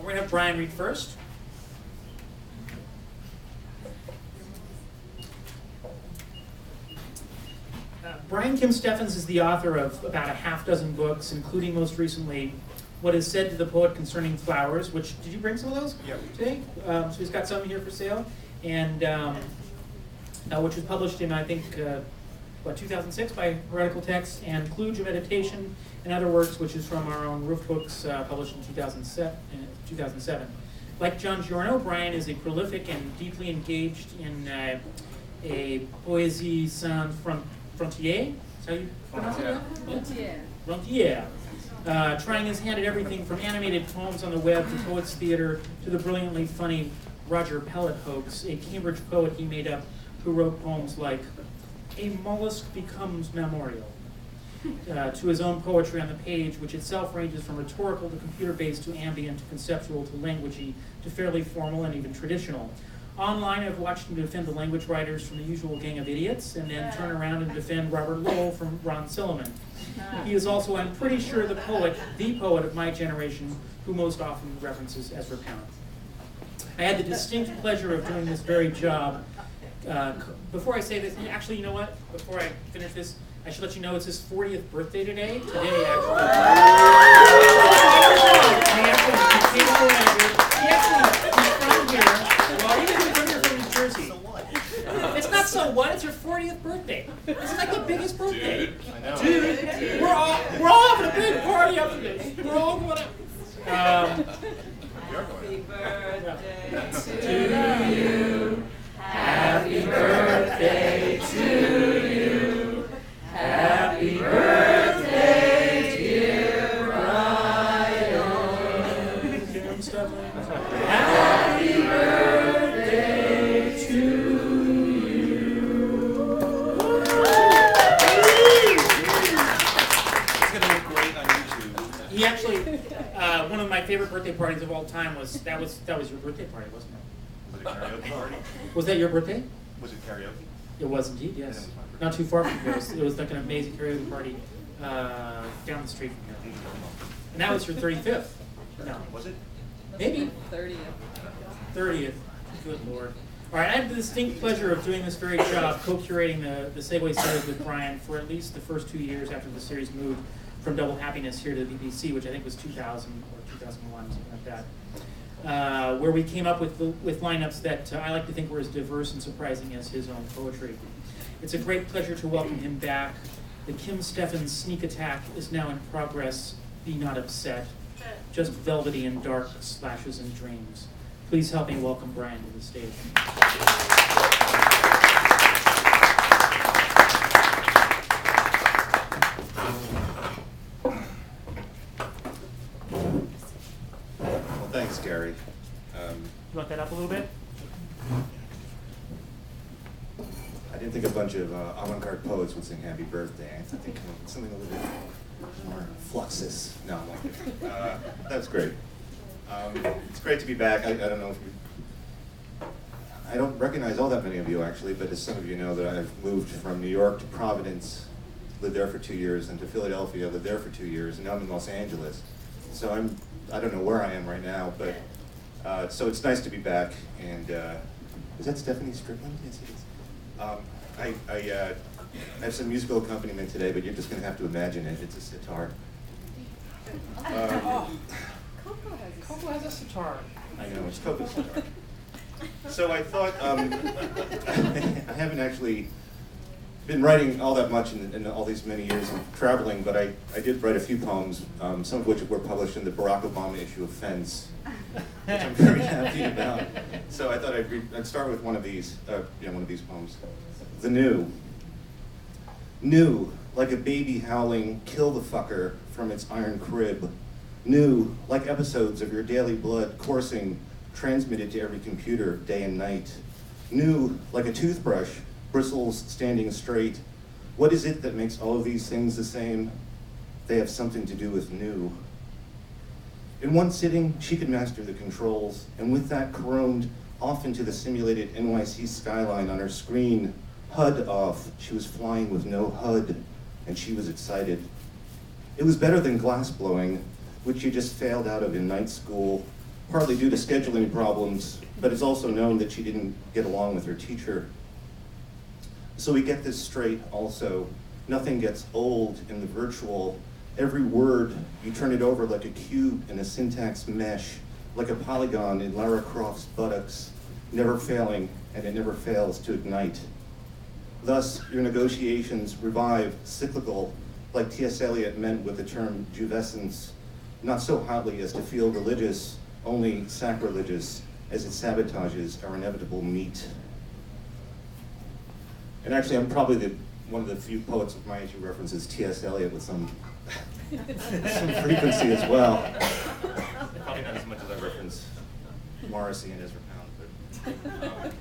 We're going to have Brian read first. Brian Kim Stefans is the author of about a half dozen books, including most recently What Is Said to the Poet Concerning Flowers, which, did you bring some of those today? So he's got some here for sale, and which was published in, I think, 2006 by Heretical Texts, and Kludge of Meditation and Other Works, which is from our own Roof Books, published in 2007. Like John Giorno, Brian is a prolific and deeply engaged in a poésie sans frontière. Is how you pronounce it? Frontière. Trying his hand at everything from animated poems on the web to poets' theater to the brilliantly funny Roger Pellet hoax, a Cambridge poet he made up who wrote poems like "A Mollusk Becomes Memorial," to his own poetry on the page, which itself ranges from rhetorical to computer-based to ambient to conceptual to languagey to fairly formal and even traditional. Online, I've watched him defend the language writers from the usual gang of idiots, and then turn around and defend Robert Lowell from Ron Sullivan. He is also, I'm pretty sure, the poet of my generation, who most often references Ezra Pound. I had the distinct pleasure of doing this very job. Before I say this, actually, you know what? Before I finish this, I should let you know it's his 40th birthday today. Today, actually. He's from here. Well, he was from here from New Jersey. So what? It's not so what, it's your 40th birthday. This is like the biggest birthday. Dude, I know. Dude, we're all having a big party after this. We're all going up. Happy birthday to you. Happy birthday to you. Happy birthday, dear Brian. Kim Stefans. Happy birthday to you. It's gonna look great on YouTube. He actually, one of my favorite birthday parties of all time was that was your birthday party, wasn't it? Was it a karaoke party? Was that your birthday? Was it karaoke? It was indeed, Then it yes. was my birthday. Not too far from here. It was like an amazing karaoke party down the street from here. And that was your 35th. No. Was it? Maybe. 30th. 30th. Good Lord. All right, I had the distinct pleasure of doing this very job, co-curating the Segway series with Brian for at least the first 2 years after the series moved from Double Happiness here to the BPC, which I think was 2000 or 2001, something like that, where we came up with lineups that I like to think were as diverse and surprising as his own poetry. It's a great pleasure to welcome him back. The Kim Stefans sneak attack is now in progress. Be not upset. Just velvety and dark slashes and dreams. Please help me welcome Brian to the stage. Well, thanks, Gary. You want that up a little bit? I didn't think a bunch of avant-garde poets would sing Happy Birthday. I thought they'd come up with something a little bit more fluxus. No, I'm not kidding. That's great. It's great to be back. I don't know if you... I don't recognize all that many of you, actually, but as some of you know, that I've moved from New York to Providence, lived there for 2 years, and to Philadelphia, lived there for 2 years, and now I'm in Los Angeles. So I don't know where I am right now, but so it's nice to be back. And is that Stephanie Strickland? Yes, it is. I have some musical accompaniment today, but you're just going to have to imagine it. It's a sitar. Coco has a sitar. I know, it's Coco's sitar. So I thought, I haven't actually been writing all that much in all these many years of traveling, but I did write a few poems, some of which were published in the Barack Obama issue of Fence, which I'm very happy about. So I thought I'd start with one of these poems. The New. New, like a baby howling, kill the fucker from its iron crib. New, like episodes of your daily blood coursing, transmitted to every computer day and night. New, like a toothbrush, bristles standing straight. What is it that makes all of these things the same? They have something to do with new. In one sitting, she could master the controls, and with that coroned off into the simulated NYC skyline on her screen. HUD off, she was flying with no HUD, and she was excited. It was better than glass blowing, which you just failed out of in night school, partly due to scheduling problems, but it's also known that she didn't get along with her teacher. So we get this straight also. Nothing gets old in the virtual. Every word, you turn it over like a cube in a syntax mesh, like a polygon in Lara Croft's buttocks, never failing, and it never fails to ignite. Thus, your negotiations revive, cyclical, like T.S. Eliot meant with the term juvescence, not so hotly as to feel religious, only sacrilegious, as it sabotages our inevitable meet. And actually, I'm probably one of the few poets of my age who references T.S. Eliot with some frequency as well. Probably not as much as I reference Morrissey and Ezra Pound, but